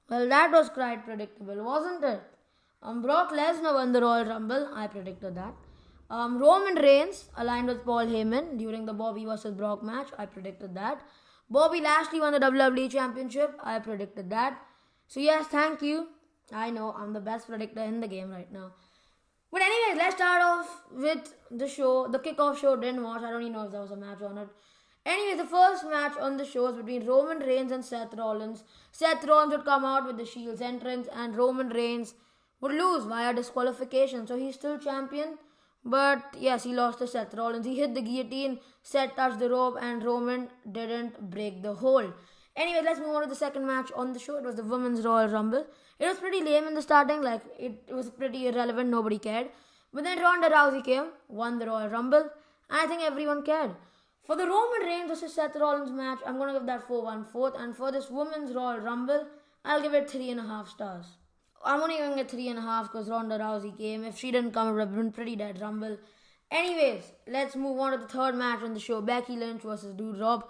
Well, that was quite predictable, wasn't it? Brock Lesnar won the Royal Rumble. I predicted that. Roman Reigns aligned with Paul Heyman during the Bobby vs. Brock match. I predicted that. Bobby Lashley won the WWE Championship. I predicted that. So yes, thank you. I know I'm the best predictor in the game right now. But anyways, let's start off with the show. The kickoff show didn't watch. I don't even know if there was a match on it. Anyways, the first match on the show is between Roman Reigns and Seth Rollins. Seth Rollins would come out with the Shield's entrance and Roman Reigns would lose via disqualification. So he's still champion. But yes, he lost to Seth Rollins. He hit the guillotine, Seth touched the rope, and Roman didn't break the hold. Anyway, let's move on to the second match on the show. It was the Women's Royal Rumble. It was pretty lame in the starting, like it was pretty irrelevant, nobody cared. But then Ronda Rousey came, won the Royal Rumble, and I think everyone cared. For the Roman Reigns vs Seth Rollins match, I'm gonna give that 4-1-4, and for this Women's Royal Rumble, I'll give it 3.5 stars. I'm only giving it 3.5 because Ronda Rousey came. If she didn't come, it would have been pretty dead Rumble. Anyways, let's move on to the third match on the show. Becky Lynch versus doudrop.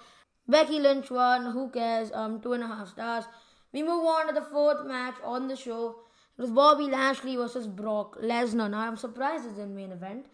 Becky Lynch won. Who cares? 2.5 stars. We move on to the fourth match on the show. It was Bobby Lashley versus Brock Lesnar. Now I'm surprised it's in main event.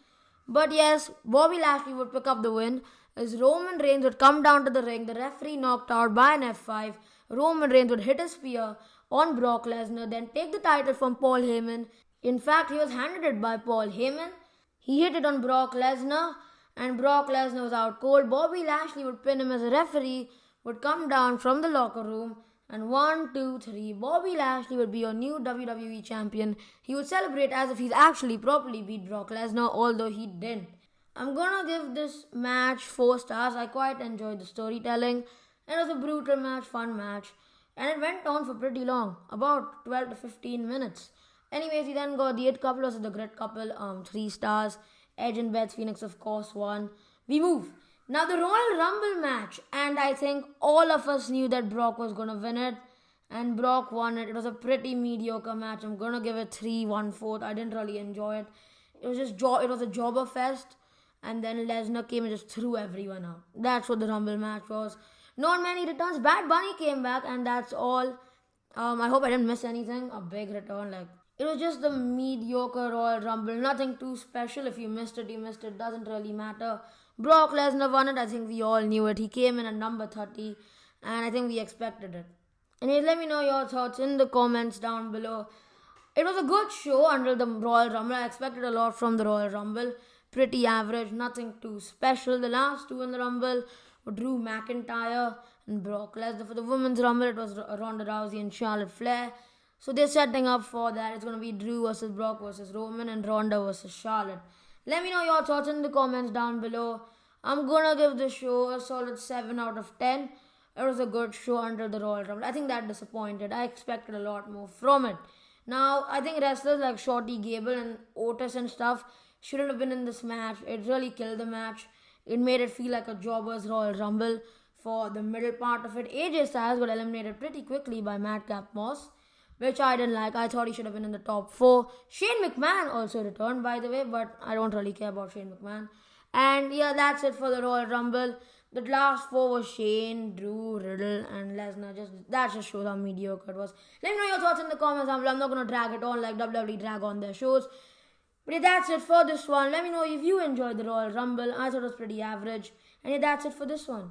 But yes, Bobby Lashley would pick up the win as Roman Reigns would come down to the ring. The referee knocked out by an F5. Roman Reigns would hit a spear on Brock Lesnar, then take the title from Paul Heyman. In fact, he was handed it by Paul Heyman. He hit it on Brock Lesnar and Brock Lesnar was out cold. Bobby Lashley would pin him as a referee, would come down from the locker room, and 1, 2, 3, Bobby Lashley would be your new WWE champion. He would celebrate as if he's actually properly beat Brock Lesnar, although he didn't. I'm gonna give this match 4 stars. I quite enjoyed the storytelling. It was a brutal match, fun match, and it went on for pretty long, about 12 to 15 minutes. Anyways, we then got the It Couple versus the Grit Couple, 3 stars. Edge and Beth Phoenix, of course, won. We move. Now the Royal Rumble match, and I think all of us knew that Brock was gonna win it, and Brock won it. It was a pretty mediocre match. I'm gonna give it 3-1-4. I didn't really enjoy it. It was it was a jobber fest, and then Lesnar came and just threw everyone out. That's what the Rumble match was. Not many returns. Bad Bunny came back, and that's all. I hope I didn't miss anything. A big return, like it was just the mediocre Royal Rumble. Nothing too special. If you missed it, you missed it. Doesn't really matter. Brock Lesnar won it. I think we all knew it. He came in at number 30, and I think we expected it. And let me know your thoughts in the comments down below. It was a good show under the Royal Rumble. I expected a lot from the Royal Rumble. Pretty average. Nothing too special. The last two in the Rumble were Drew McIntyre and Brock Lesnar. For the Women's Rumble, it was Ronda Rousey and Charlotte Flair. So they're setting up for that. It's going to be Drew versus Brock versus Roman and Ronda versus Charlotte. Let me know your thoughts in the comments down below. I'm going to give the show a solid 7 out of 10. It was a good show under the Royal Rumble. I think that disappointed. I expected a lot more from it. Now, I think wrestlers like Shorty Gable and Otis and stuff shouldn't have been in this match. It really killed the match. It made it feel like a jobber's Royal Rumble for the middle part of it. AJ Styles got eliminated pretty quickly by Madcap Moss, which I didn't like. I thought he should have been in the top 4. Shane McMahon also returned, by the way, but I don't really care about Shane McMahon. And yeah, that's it for the Royal Rumble. The last 4 was Shane, Drew, Riddle, and Lesnar. That just shows how mediocre it was. Let me know your thoughts in the comments. I'm not going to drag it on like WWE drag on their shows. But yeah, that's it for this one. Let me know if you enjoyed the Royal Rumble. I thought it was pretty average. And yeah, that's it for this one.